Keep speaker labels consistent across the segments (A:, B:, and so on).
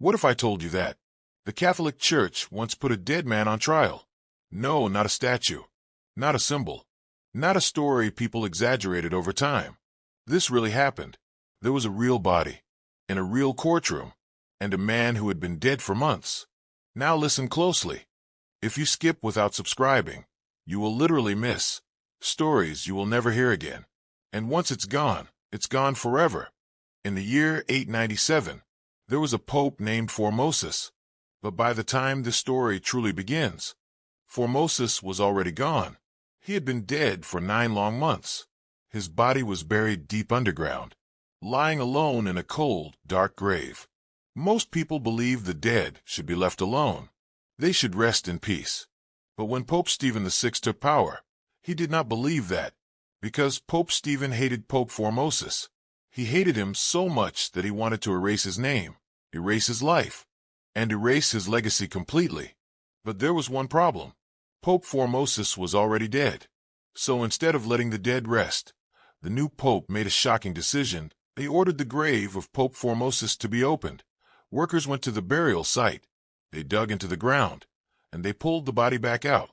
A: What if I told you that the Catholic Church once put a dead man on trial? No, not a statue, not a symbol, not a story people exaggerated over time. This really happened. There was a real body, in a real courtroom, and a man who had been dead for months. Now listen closely. If you skip without subscribing, you will literally miss stories you will never hear again. And once it's gone forever. In the year 897, there was a pope named Formosus. But by the time this story truly begins, Formosus was already gone. He had been dead for 9 long months. His body was buried deep underground, lying alone in a cold, dark grave. Most people believe the dead should be left alone. They should rest in peace. But when Pope Stephen VI took power, he did not believe that, because Pope Stephen hated Pope Formosus. He hated him so much that he wanted to erase his name, erase his life, and erase his legacy completely. But there was one problem. Pope Formosus was already dead. So instead of letting the dead rest, the new pope made a shocking decision. They ordered the grave of Pope Formosus to be opened. Workers went to the burial site. They dug into the ground, and they pulled the body back out.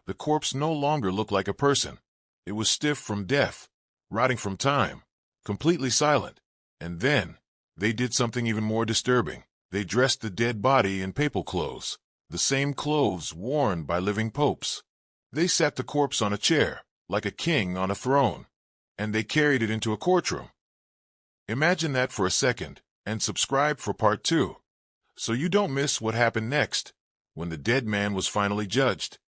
A: The corpse no longer looked like a person. It was stiff from death, rotting from time, completely silent. And then, they did something even more disturbing. They dressed the dead body in papal clothes, the same clothes worn by living popes. They sat the corpse on a chair, like a king on a throne, and they carried it into a courtroom. Imagine that for a second, and subscribe for part 2, so you don't miss what happened next, when the dead man was finally judged.